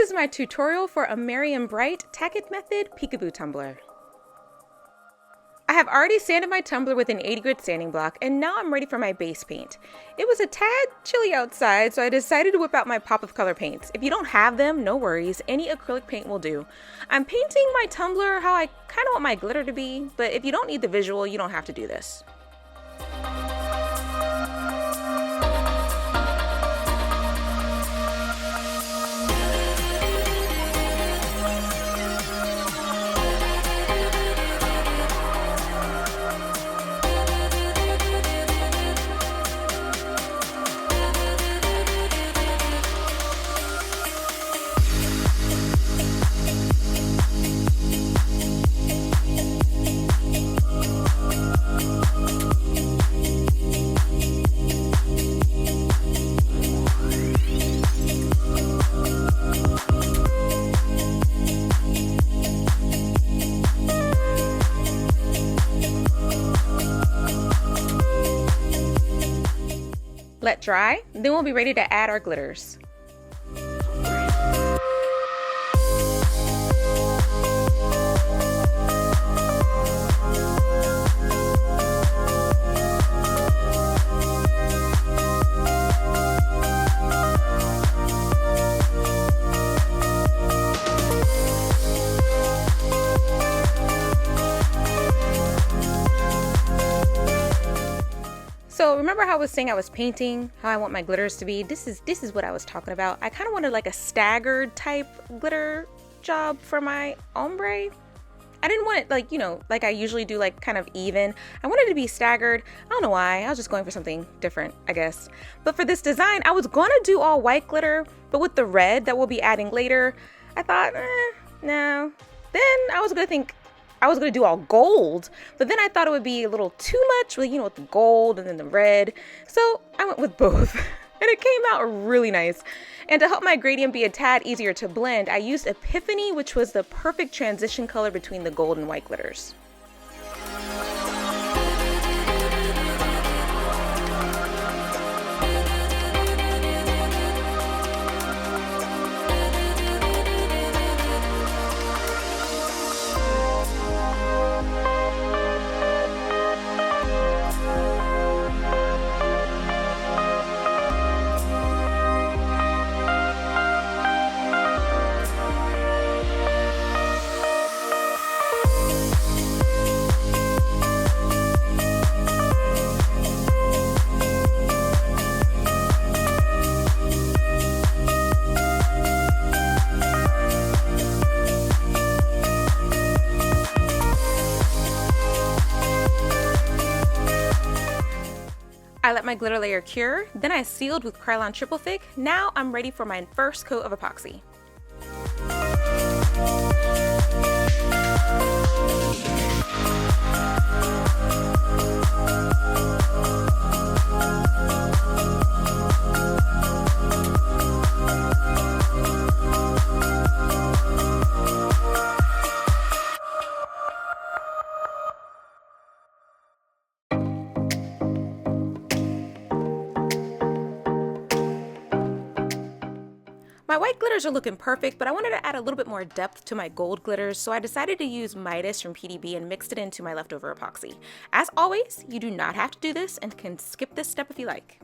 is my tutorial for a Merry and Bright Tack-it Method Peekaboo Tumbler. I have already sanded my tumbler with an 80 grit sanding block, and now I'm ready for my base paint. It was a tad chilly outside, so I decided to whip out my pop of color paints. If you don't have them, no worries, any acrylic paint will do. I'm painting my tumbler how I kind of want my glitter to be, but if you don't need the visual, you don't have to do this. Let dry, then we'll be ready to add our glitters. So remember how I was saying I was painting, how I want my glitters to be? This is what I was talking about. I kind of wanted like a staggered type glitter job for my ombre. I didn't want it like, you know, like I usually do, like kind of even. I wanted it to be staggered. I don't know why. I was just going for something different, I guess. But for this design, I was going to do all white glitter, but with the red that we'll be adding later, I thought, no. Then I was going to do all gold, but then I thought it would be a little too much with, you know, with the gold and then the red. So I went with both and it came out really nice. And to help my gradient be a tad easier to blend, I used Epiphany, which was the perfect transition color between the gold and white glitters. I let my glitter layer cure, then I sealed with Krylon Triple Thick. Now I'm ready for my first coat of epoxy. My white glitters are looking perfect, but I wanted to add a little bit more depth to my gold glitters, so I decided to use Midas from PDB and mixed it into my leftover epoxy. As always, you do not have to do this and can skip this step if you like.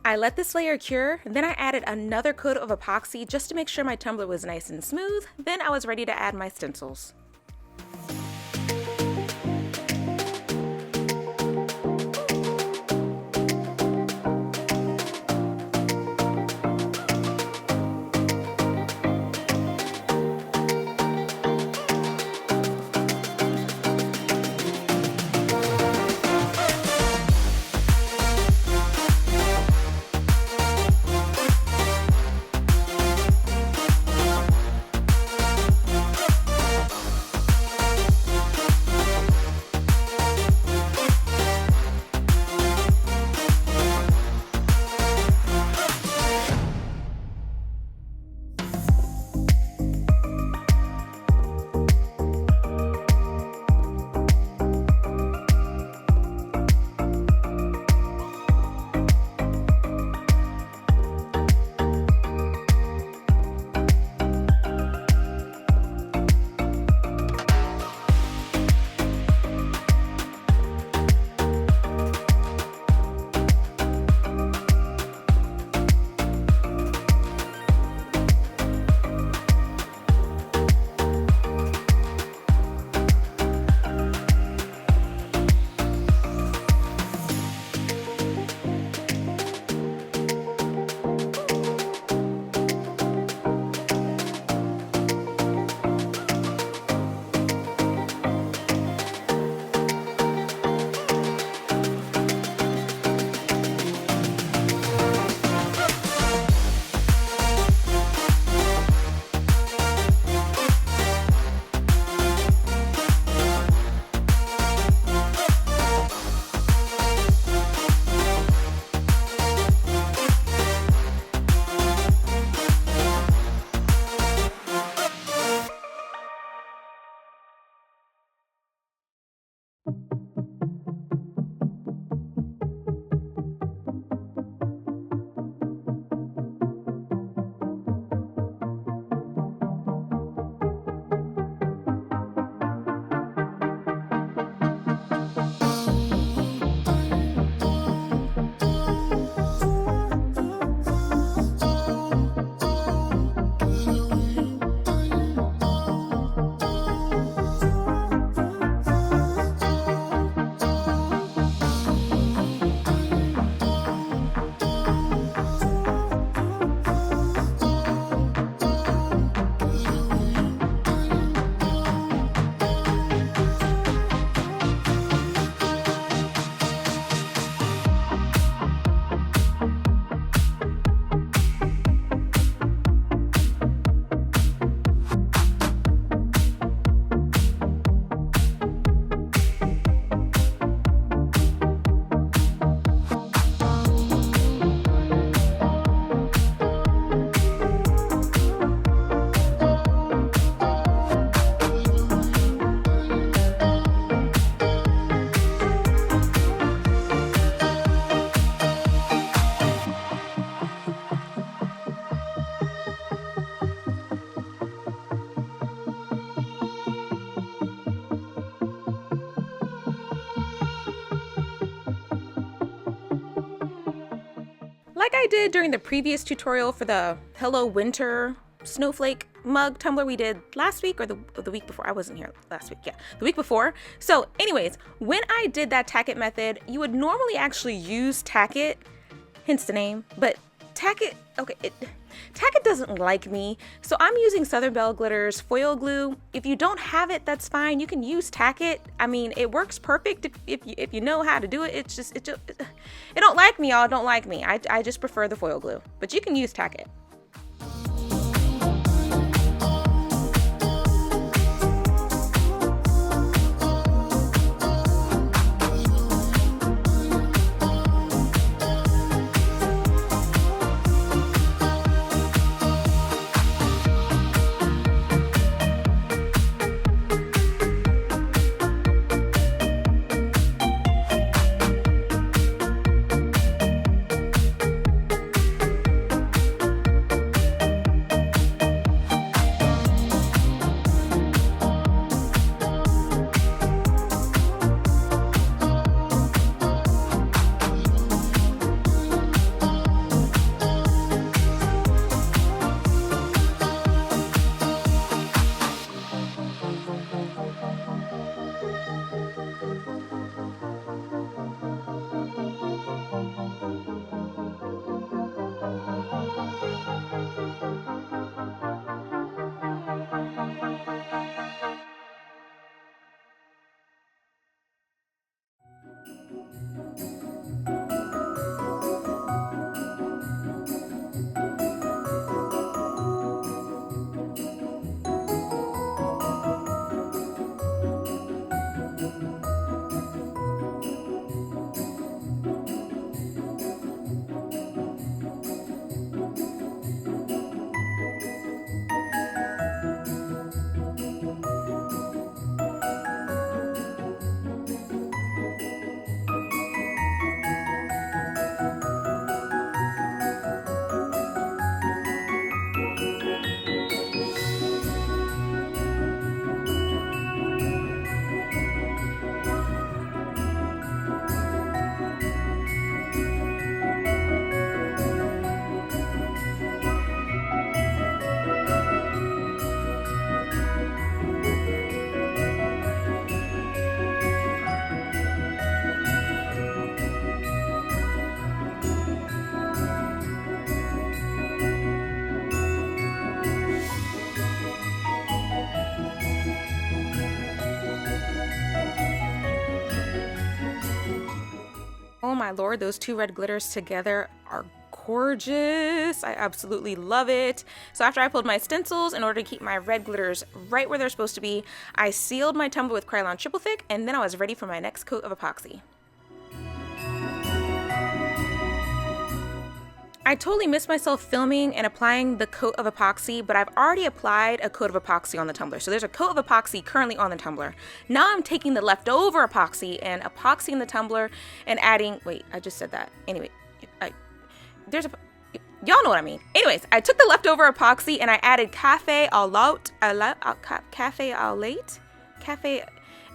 I let this layer cure, then I added another coat of epoxy just to make sure my tumbler was nice and smooth. Then I was ready to add my stencils. like I did during the previous tutorial for the Hello Winter Snowflake mug tumbler we did last week or the week before. I wasn't here last week. Yeah, the week before. So anyways, when I did that Tack-it method, you would normally actually use Tack-it, hence the name, but Tack-it, okay, Tack-it doesn't like me, so I'm using Southern Belle Glitter's foil glue. If you don't have it, that's fine. You can use Tack-it. I mean, it works perfect if you know how to do it. It don't like me, y'all. Don't like me. I just prefer the foil glue, but you can use Tack-it. Oh my lord, those two red glitters together are gorgeous. I absolutely love it. So after I pulled my stencils, in order to keep my red glitters right where they're supposed to be, I sealed my tumbler with Krylon Triple Thick, and then I was ready for my next coat of epoxy. I totally missed myself filming and applying the coat of epoxy, but I've already applied a coat of epoxy on the tumbler. So there's a coat of epoxy currently on the tumbler. Now I'm taking the leftover epoxy and epoxying the tumbler and adding, wait, I just said that. Anyway, y'all know what I mean. Anyways, I took the leftover epoxy and I added Cafe Au Lait,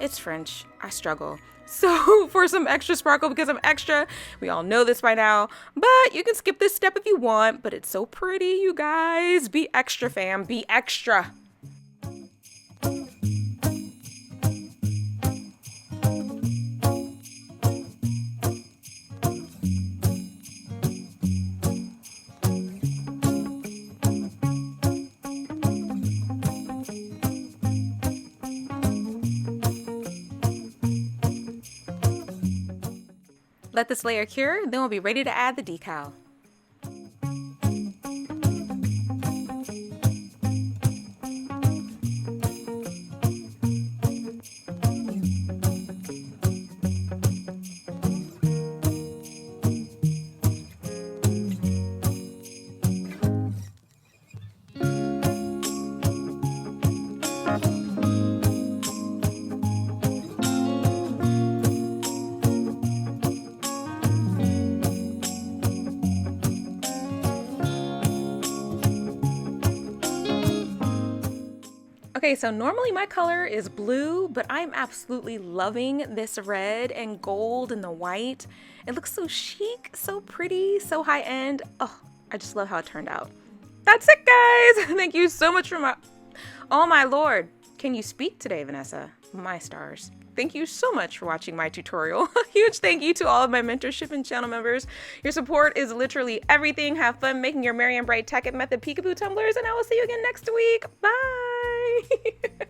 it's French, I struggle. So for some extra sparkle, because I'm extra, we all know this by now, but you can skip this step if you want, but it's so pretty, you guys. Be extra, fam, be extra. Let this layer cure, then we'll be ready to add the decal. Okay, so normally my color is blue, but I'm absolutely loving this red and gold and the white. It looks so chic, so pretty, so high end. Oh, I just love how it turned out. That's it, guys. Thank you so much for my... Oh my lord. Can you speak today, Vanessa? My stars. Thank you so much for watching my tutorial. A huge thank you to all of my mentorship and channel members. Your support is literally everything. Have fun making your merry and bright Tack-it Method peekaboo tumblers, and I will see you again next week. Bye.